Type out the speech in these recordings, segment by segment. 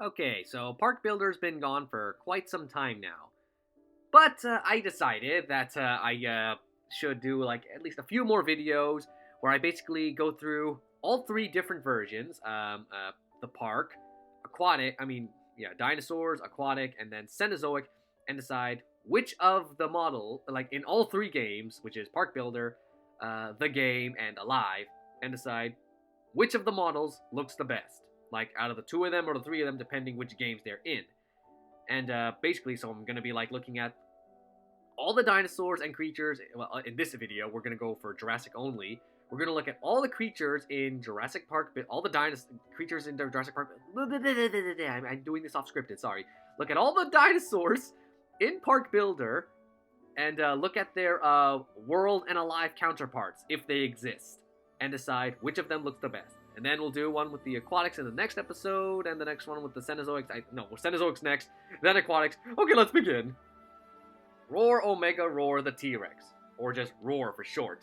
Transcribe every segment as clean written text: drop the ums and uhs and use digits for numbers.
Okay, so Park Builder's been gone for quite some time now. But I decided that I should do like at least a few more videos where I basically go through all three different versions. The park, aquatic, dinosaurs, aquatic, and then Cenozoic, and decide which of the model, like in all three games, which is Park Builder, the game, and Alive, and decide which of the models looks the best. Like out of the two of them or the three of them, depending which games they're in. And basically, so I'm going to be like looking at all the dinosaurs and creatures. Well, in this video, we're going to go for Jurassic only. We're going to look at all the creatures in Jurassic Park, all the creatures in Jurassic Park. I'm doing this off scripted, sorry. Look at all the dinosaurs in Park Builder and look at their world and alive counterparts, if they exist, and decide which of them looks the best. And then we'll do one with the aquatics in the next episode, and the next one with the Cenozoics. Cenozoics next, then aquatics. Okay, let's begin. Roar Omega Roar the T-Rex, or just Roar for short.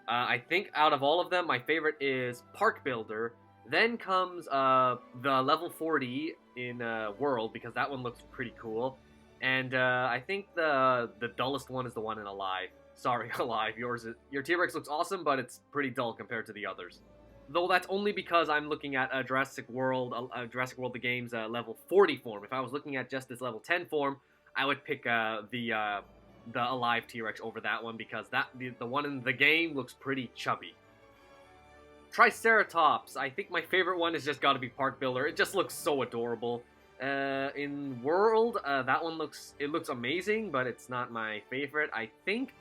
I think out of all of them, my favorite is Park Builder. Then comes the level 40 in World, because that one looks pretty cool. And I think the dullest one is the one in Alive. Sorry, Alive. Your T-Rex looks awesome, but it's pretty dull compared to the others. Though that's only because I'm looking at Jurassic World the game's level 40 form. If I was looking at just this level 10 form, I would pick the Alive T-Rex over that one, because the one in the game looks pretty chubby. Triceratops. I think my favorite one has just got to be Park Builder. It just looks so adorable. In World, that one looks amazing, but it's not my favorite. I think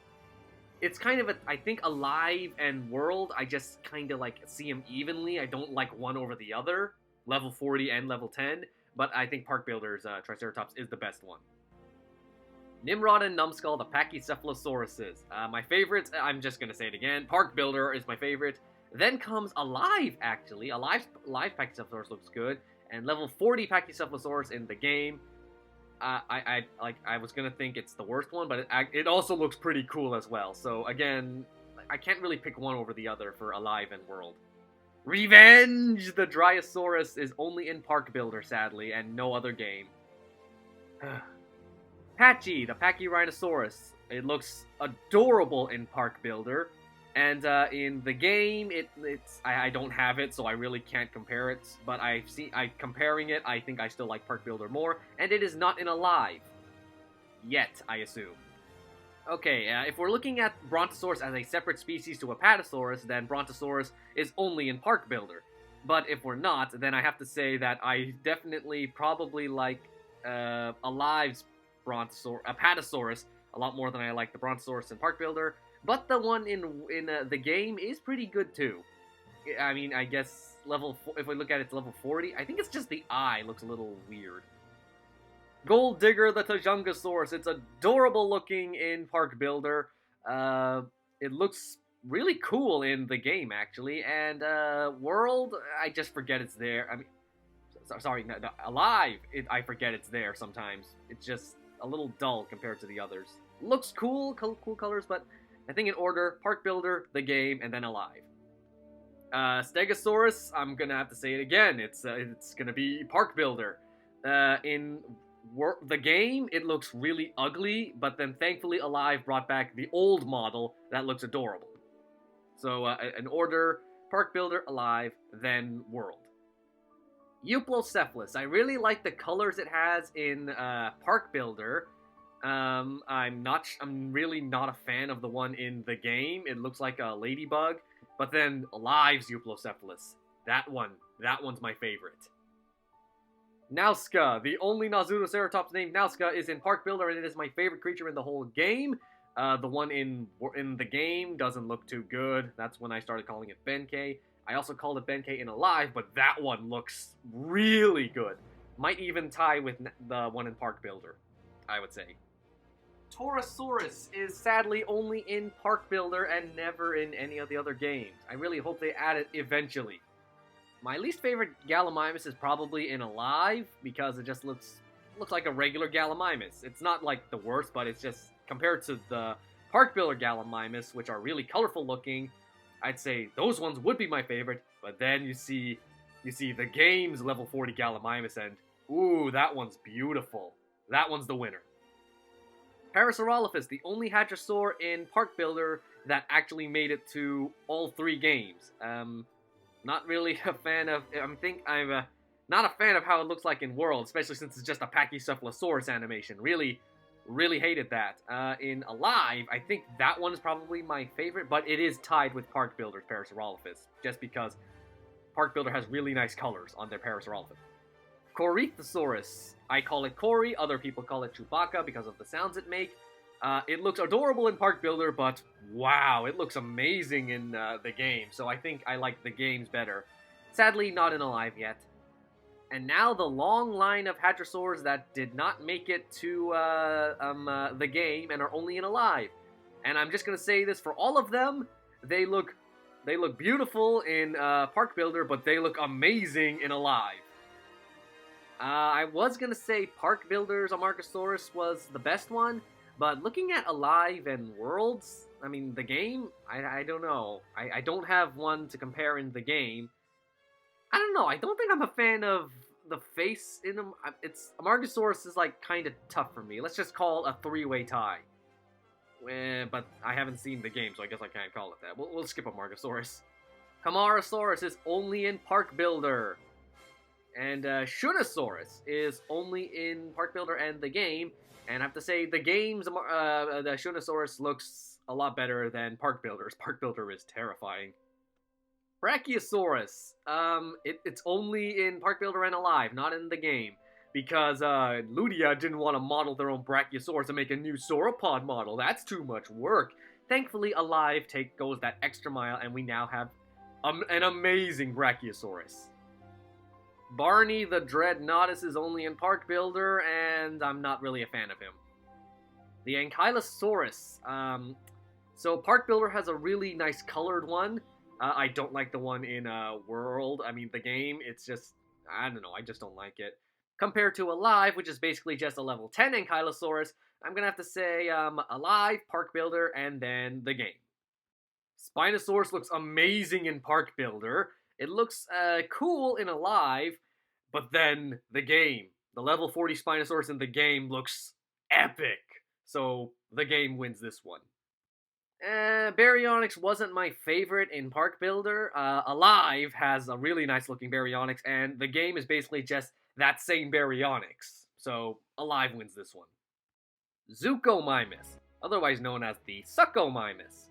it's kind of I think Alive and World, I just kind of like see them evenly. I don't like one over the other, level 40 and level 10, but I think Park Builder's Triceratops is the best one. Nimrod and Numbskull, the Pachycephalosauruses. My favorites, I'm just going to say it again, Park Builder is my favorite. Then comes Alive, actually. Alive Pachycephalosaurus looks good, and level 40 Pachycephalosaurus in the game. I was gonna think it's the worst one, but it also looks pretty cool as well. So again, I can't really pick one over the other for Alive and World. Revenge! The Dryosaurus is only in Park Builder, sadly, and no other game. Patchy, the pachyranosaurus. It looks adorable in Park Builder, and in the game, I don't have it, so I really can't compare it. But comparing it, I think I still like Park Builder more, and it is not in Alive yet, I assume. Okay, if we're looking at Brontosaurus as a separate species to Apatosaurus, then Brontosaurus is only in Park Builder. But if we're not, then I have to say that I definitely probably like Alive's Apatosaurus a lot more than I like the Brontosaurus in Park Builder. But the one in the game is pretty good too. I mean, I guess if we look at its level 40, I think it's just the eye looks a little weird. Gold Digger, the Tajungasaurus. It's adorable looking in Park Builder. It looks really cool in the game, actually. And World, I just forget it's there. I mean, sorry, no, Alive, I forget it's there sometimes. It's just a little dull compared to the others. Looks cool colors, but I think in order, Park Builder, the game, and then Alive. Stegosaurus, I'm gonna have to say it again. It's gonna be Park Builder. In the game, it looks really ugly, but then thankfully Alive brought back the old model that looks adorable. So in order, Park Builder, Alive, then World. Euplocephalus. I really like the colors it has in Park Builder. I'm really not a fan of the one in the game. It looks like a ladybug. But then Alive's Euplocephalus. That one's my favorite. Nausica. The only Nazutoceratops named Nausica is in Park Builder, and it is my favorite creature in the whole game. The one in the game doesn't look too good. That's when I started calling it Benkei. I also called it Benkei in Alive, but that one looks really good. Might even tie with the one in Park Builder, I would say. Pterosaurs is sadly only in Park Builder and never in any of the other games. I really hope they add it eventually. My least favorite Gallimimus is probably in Alive, because it just looks like a regular Gallimimus. It's not like the worst, but it's just, compared to the Park Builder Gallimimus, which are really colorful looking, I'd say those ones would be my favorite, but then you see the game's level 40 Gallimimus, and Ooh, that one's beautiful. That one's the winner. Parasaurolophus, the only hadrosaur in Park Builder that actually made it to all 3 games. Not really a fan of... I'm not a fan of how it looks like in World, especially since it's just a Pachycephalosaurus animation. Really hated that. In Alive, I think that one is probably my favorite, but it is tied with Park Builder's Parasaurolophus, just because Park Builder has really nice colors on their Parasaurolophus. Corythosaurus. I call it Cory, other people call it Chewbacca because of the sounds it makes. It looks adorable in Park Builder, but wow, it looks amazing in the game, so I think I like the games better. Sadly, not in Alive yet. And now the long line of hadrosaurs that did not make it to the game and are only in Alive. And I'm just gonna say this for all of them: they look beautiful in Park Builder, but they look amazing in Alive. I was gonna say Park Builder's Amargasaurus was the best one, but looking at Alive and Worlds, I mean the game, I don't know. I don't have one to compare in the game. I don't know. I don't think I'm a fan of the face in them. Amargasaurus is like kind of tough for me. Let's just call a 3-way tie. But I haven't seen the game, so I guess I can't call it that. We'll skip Amargasaurus. Camarasaurus is only in Park Builder. And Shunosaurus is only in Park Builder and the game. And I have to say, the game's the Shunosaurus looks a lot better than Park Builder's. Park Builder is terrifying. Brachiosaurus. It's only in Park Builder and Alive, not in the game. Because Ludia didn't want to model their own Brachiosaurus and make a new sauropod model. That's too much work. Thankfully, Alive goes that extra mile, and we now have an amazing Brachiosaurus. Barney the Dreadnoughtus is only in Park Builder, and I'm not really a fan of him. The Ankylosaurus. So Park Builder has a really nice colored one. I don't like the one in World. I mean, the game, it's just, I don't know, I just don't like it. Compared to Alive, which is basically just a level 10 Ankylosaurus, I'm gonna have to say Alive, Park Builder, and then the game. Spinosaurus looks amazing in Park Builder. It looks cool in Alive, but then the game. The level 40 Spinosaurus in the game looks epic. So the game wins this one. Baryonyx wasn't my favorite in Park Builder. Alive has a really nice looking Baryonyx, and the game is basically just that same Baryonyx. So Alive wins this one. Zuccomimus, otherwise known as the Succomimus.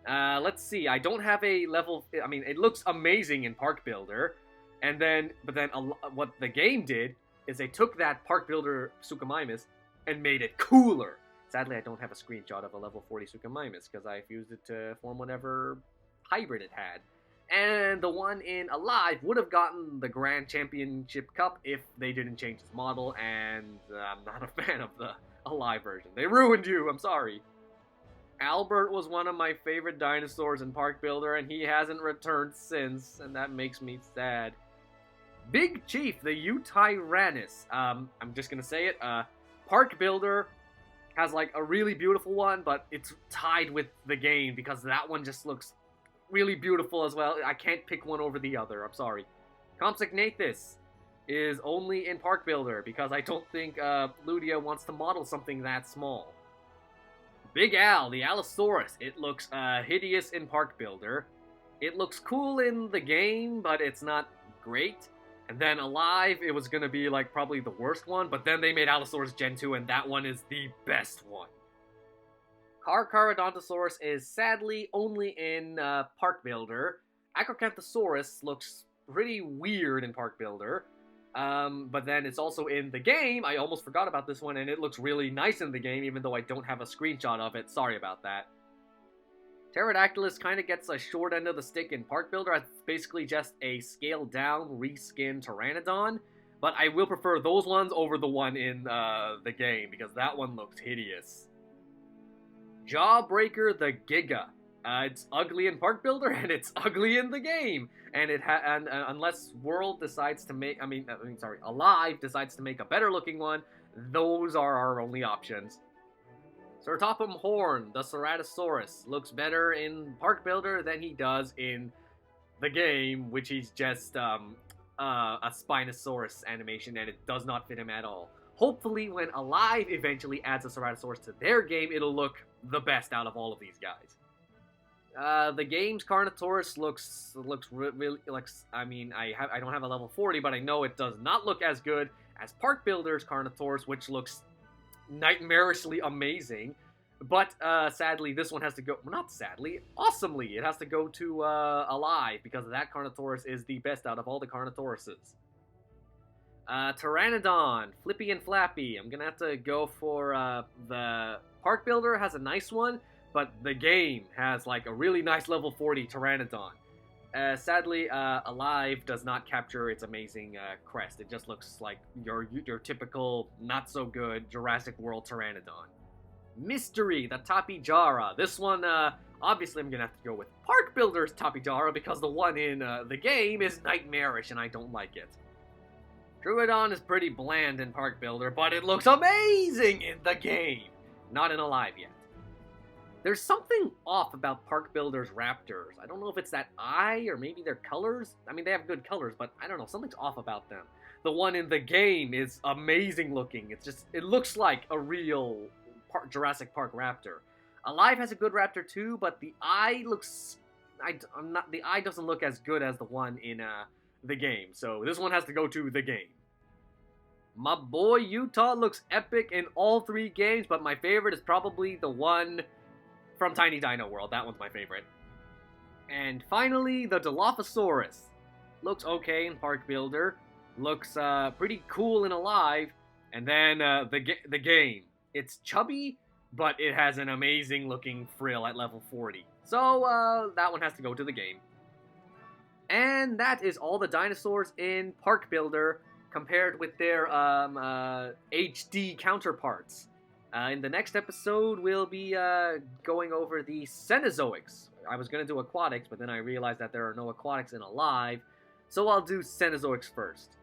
Let's see, I don't have a level, I mean, it looks amazing in Park Builder, but then what the game did is they took that Park Builder Succomimus and made it cooler. Sadly, I don't have a screenshot of a level 40 Succomimus because I fused it to form whatever hybrid it had. And the one in Alive would have gotten the Grand Championship Cup if they didn't change its model, and I'm not a fan of the Alive version. They ruined you, I'm sorry. Albert was one of my favorite dinosaurs in Park Builder, and he hasn't returned since, and that makes me sad. Big Chief, the Eutyrannus. I'm just gonna say it, Park Builder has like a really beautiful one, but it's tied with the game because that one just looks really beautiful as well. I can't pick one over the other, I'm sorry. Compsognathus is only in Park Builder because I don't think Ludia wants to model something that small. Big Al, the Allosaurus. It looks hideous in Park Builder. It looks cool in the game, but it's not great. And then Alive, it was gonna be like probably the worst one, but then they made Allosaurus Gen 2, and that one is the best one. Carcharodontosaurus is sadly only in Park Builder. Acrocanthosaurus looks pretty weird in Park Builder. But then it's also in the game. I almost forgot about this one, and it looks really nice in the game, even though I don't have a screenshot of it. Sorry about that. Pterodactylus kind of gets a short end of the stick in Park Builder. It's basically just a scaled-down, reskinned Pteranodon. But I will prefer those ones over the one in the game, because that one looks hideous. Jawbreaker the Giga. It's ugly in Park Builder, and it's ugly in the game. And unless World decides to make, Alive decides to make a better looking one, those are our only options. Ceratopum Horn, the Ceratosaurus, looks better in Park Builder than he does in the game, which he's just a Spinosaurus animation, and it does not fit him at all. Hopefully, when Alive eventually adds a Ceratosaurus to their game, it'll look the best out of all of these guys. The game's Carnotaurus looks really like. I mean, I don't have a level 40, but I know it does not look as good as Park Builder's Carnotaurus, which looks nightmarishly amazing. But sadly, this one has to go. Well, not sadly, awesomely, it has to go to Alive because that Carnotaurus is the best out of all the Carnotauruses. Pteranodon, Flippy and Flappy. I'm gonna have to go for the Park Builder has a nice one, but the game has like a really nice level 40 Pteranodon. Sadly, Alive does not capture its amazing crest. It just looks like your typical not so good Jurassic World Pteranodon. Mystery, the Tapijara. This one, obviously I'm gonna have to go with Park Builder's Tapijara because the one in the game is nightmarish and I don't like it. Druidon is pretty bland in Park Builder, but it looks amazing in the game. Not in Alive yet. There's something off about Park Builder's raptors. I don't know if it's that eye or maybe their colors. I mean, they have good colors, but I don't know. Something's off about them. The one in the game is amazing looking. It looks like a real Jurassic Park raptor. Alive has a good raptor too, but the eye looks... the eye doesn't look as good as the one in the game. So this one has to go to the game. My boy Utah looks epic in all three games, but my favorite is probably the one from Tiny Dino World. That one's my favorite. And finally, the Dilophosaurus. Looks okay in Park Builder. Looks pretty cool in Alive. And then the game. It's chubby, but it has an amazing looking frill at level 40. So that one has to go to the game. And that is all the dinosaurs in Park Builder compared with their HD counterparts. In the next episode, we'll be going over the Cenozoics. I was going to do aquatics, but then I realized that there are no aquatics in Alive, so I'll do Cenozoics first.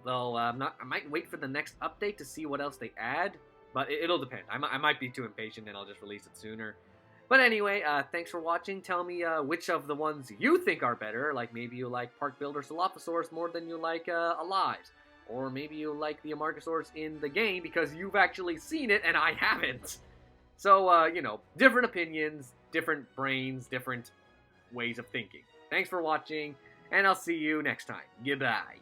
Though I might wait for the next update to see what else they add, but it'll depend. I might be too impatient and I'll just release it sooner. But anyway, thanks for watching. Tell me which of the ones you think are better. Like maybe you like Park Builder Dilophosaurus more than you like Alive's. Or maybe you like the Amargasaurus in the game because you've actually seen it and I haven't. So, you know, different opinions, different brains, different ways of thinking. Thanks for watching, and I'll see you next time. Goodbye.